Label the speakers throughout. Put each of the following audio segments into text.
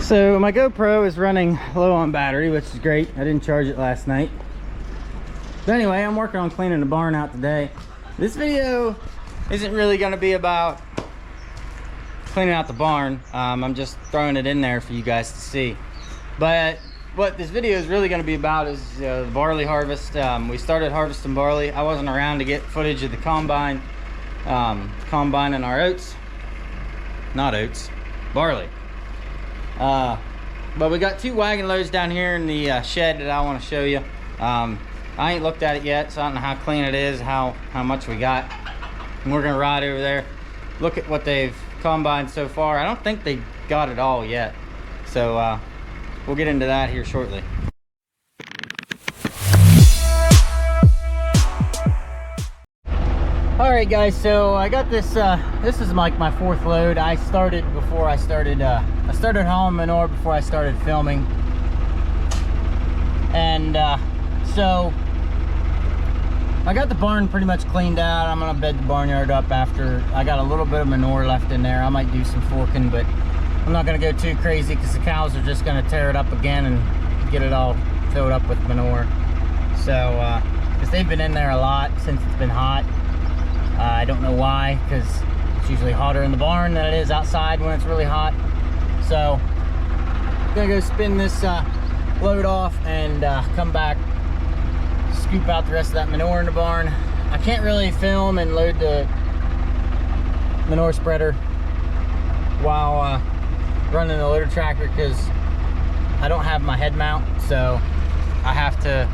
Speaker 1: So my GoPro is running low on battery, which is great. I didn't charge it last night. But anyway, I'm working on cleaning the barn out today. This video isn't really going to be about cleaning out the barn. I'm just throwing it in there for you guys to see. But what this video is really going to be about is the barley harvest. We started harvesting barley. I wasn't around to get footage of the combine, combining our oats. Not oats, barley. But we got 2 wagon loads down here in the shed that I want to show you. I ain't looked at it yet, so I don't know how clean it is, how much we got. And we're gonna ride over there, look at what they've combined so far. I don't think they got it all yet, so we'll get into that here shortly. All right, guys, so I got this. This is like my 4th load. I started hauling manure before I started filming, and so I got the barn pretty much cleaned out. I'm gonna bed the barnyard up after. I got a little bit of manure left in there. I might do some forking, but I'm not gonna go too crazy because the cows are just gonna tear it up again and get it all filled up with manure. So because they've been in there a lot since it's been hot. I don't know why, because it's usually hotter in the barn than it is outside when it's really hot. So I'm gonna go spin this load off and come back, scoop out the rest of that manure in the barn. I can't really film and load the manure spreader while running the loader tractor because I don't have my head mount, so I have to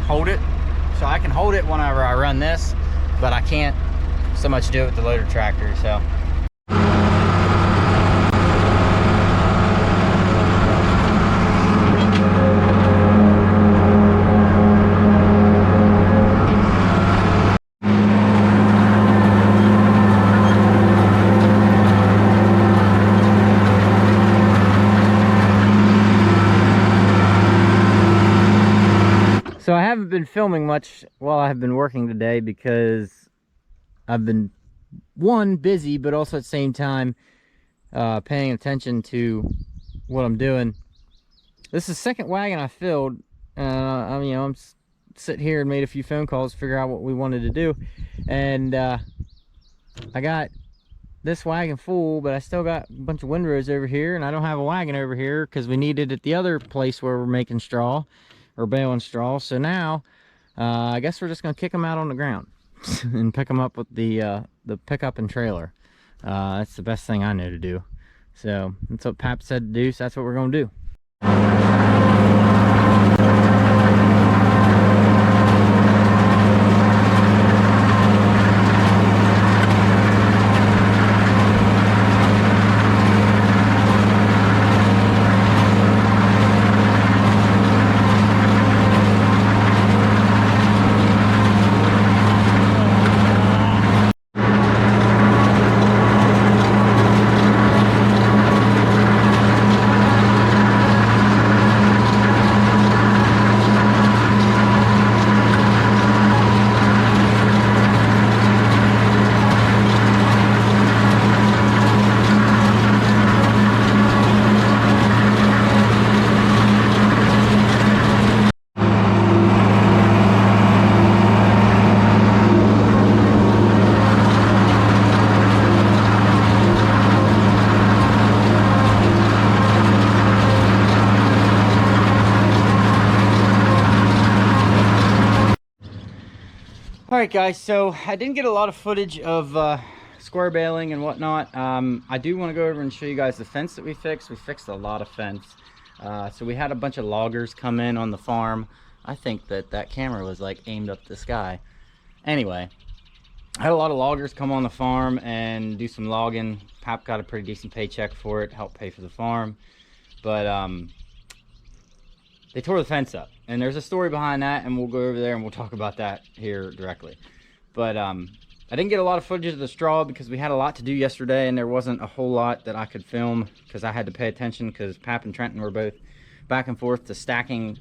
Speaker 1: hold it. So I can hold it whenever I run this, but I can't so much do it with the loader tractor. So I haven't been filming much while I've been working today because I've been, one, busy, but also at the same time paying attention to what I'm doing. This is the 2nd wagon I filled. I'm sitting here and made a few phone calls to figure out what we wanted to do, and I got this wagon full, but I still got a bunch of windrows over here, and I don't have a wagon over here because we need it at the other place where we're making straw or baling straw. So now I guess we're just gonna kick them out on the ground and pick them up with the pickup and trailer. That's the best thing I know to do. So that's what Pap said to do, so that's what we're gonna do. Alright guys, so I didn't get a lot of footage of square baling and whatnot. I do want to go over and show you guys the fence that we fixed. We fixed a lot of fence. So we had a bunch of loggers come in on the farm. I think that camera was like aimed up the sky. Anyway, I had a lot of loggers come on the farm and do some logging. Pap got a pretty decent paycheck for it, helped pay for the farm. But they tore the fence up, and there's a story behind that, and we'll go over there and we'll talk about that here directly. But I didn't get a lot of footage of the straw because we had a lot to do yesterday, and there wasn't a whole lot that I could film because I had to pay attention because Pap and Trenton were both back and forth to stacking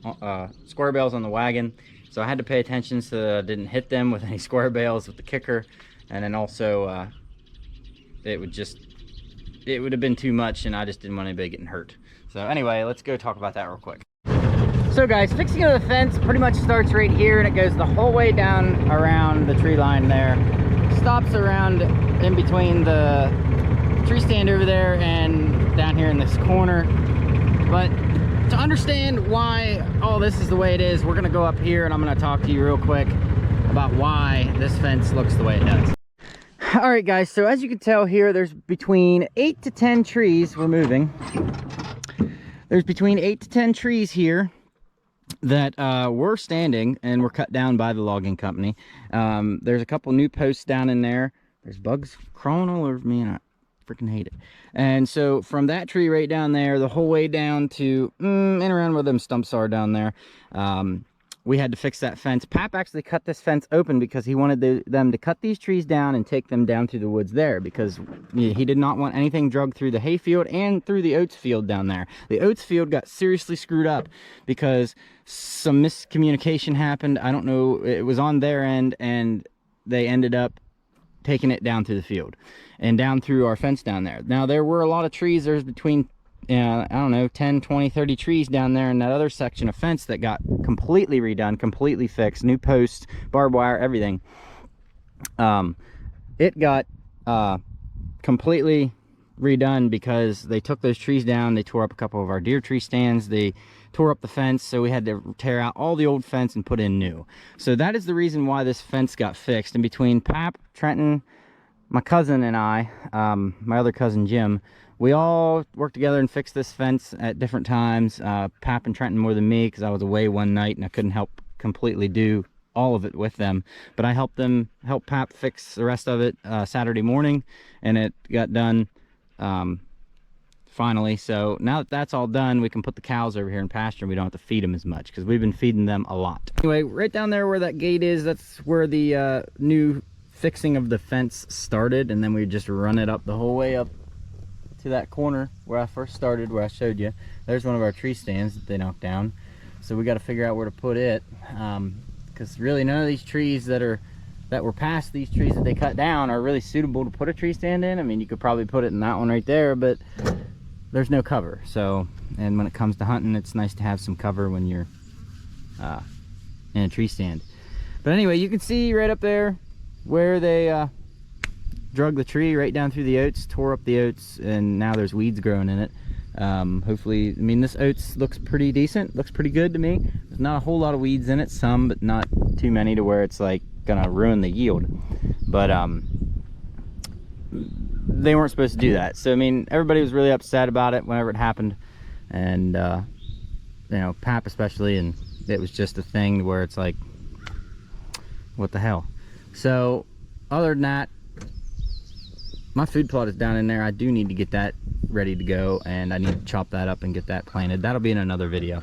Speaker 1: square bales on the wagon. So I had to pay attention so that I didn't hit them with any square bales with the kicker, and then also it would just it would have been too much, and I just didn't want anybody getting hurt. So anyway, let's go talk about that real quick. So guys, fixing of the fence pretty much starts right here, and it goes the whole way down around the tree line there. Stops around in between the tree stand over there and down here in this corner. But to understand why all this is the way it is, we're gonna go up here and I'm gonna talk to you real quick about why this fence looks the way it does. All right guys, so as you can tell here, there's between 8 to 10 trees. We're moving. There's between 8 to 10 trees here that were standing and were cut down by the logging company. There's a couple new posts down in there. There's bugs crawling all over me and I freaking hate it. And so from that tree right down there, the whole way down to and around where them stumps are down there, we had to fix that fence. Pap actually cut this fence open because he wanted them to cut these trees down and take them down through the woods there, because he did not want anything drugged through the hay field and through the oats field down there. The oats field got seriously screwed up because some miscommunication happened. I don't know, it was on their end, and they ended up taking it down through the field and down through our fence down there. Now there were a lot of trees. There's between I don't know, 10, 20, 30 trees down there in that other section of fence that got completely redone, completely fixed, new posts, barbed wire, everything. It got completely redone because they took those trees down. They tore up a couple of our deer tree stands. They tore up the fence, so we had to tear out all the old fence and put in new. So that is the reason why this fence got fixed. And between Pap, Trenton, my cousin, and I, my other cousin Jim, we all worked together and fixed this fence at different times. Pap and Trenton more than me, because I was away one night and I couldn't help completely do all of it with them. But I helped Pap fix the rest of it Saturday morning, and it got done finally. So now that that's all done, we can put the cows over here in pasture and we don't have to feed them as much, because we've been feeding them a lot. Anyway, right down there where that gate is, that's where the new fixing of the fence started, and then we just run it up the whole way up to that corner where I first started, where I showed you. There's one of our tree stands that they knocked down, so we got to figure out where to put it, because really none of these trees that were past these trees that they cut down are really suitable to put a tree stand in. I mean, you could probably put it in that one right there, but there's no cover. So, and when it comes to hunting, it's nice to have some cover when you're in a tree stand. But anyway, you can see right up there where they drug the tree right down through the oats, tore up the oats, and now there's weeds growing in it. Hopefully, I mean, this oats looks pretty decent, looks pretty good to me. There's not a whole lot of weeds in it, some, but not too many to where it's like gonna ruin the yield. But they weren't supposed to do that. So I mean, everybody was really upset about it whenever it happened, and you know, Pap especially, and it was just a thing where it's like, what the hell. So other than that, my food plot is down in there. I do need to get that ready to go, and I need to chop that up and get that planted. That'll be in another video.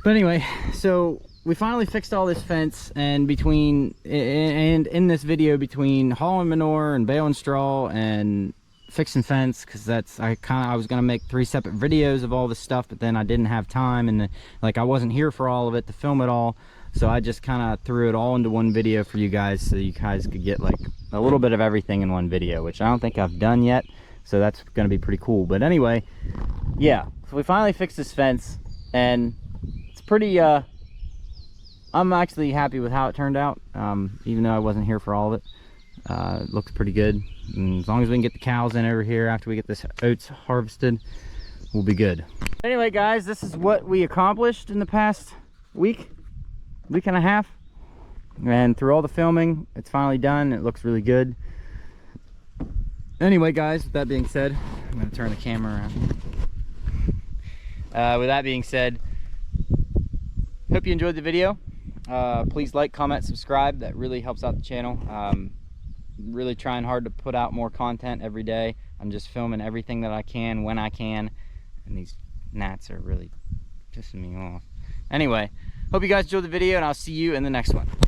Speaker 1: But anyway, so we finally fixed all this fence, and in this video, between hauling manure and baling straw and fixing fence, because I was gonna make 3 separate videos of all this stuff, but then I didn't have time, and I wasn't here for all of it to film it all. So I just kind of threw it all into one video for you guys, so you guys could get like a little bit of everything in one video, which I don't think I've done yet. So that's going to be pretty cool. But anyway, yeah, so we finally fixed this fence, and it's pretty, I'm actually happy with how it turned out, even though I wasn't here for all of it. It looks pretty good. And as long as we can get the cows in over here after we get this oats harvested, we'll be good. Anyway, guys, this is what we accomplished in the past week and a half, and through all the filming, it's finally done. It looks really good. Anyway, guys, with that being said, I'm going to turn the camera around. With that being said, hope you enjoyed the video. Please like, comment, subscribe. That really helps out the channel. Really trying hard to put out more content every day. I'm just filming everything that I can when I can, and these gnats are really pissing me off. Anyway, hope you guys enjoyed the video, and I'll see you in the next one.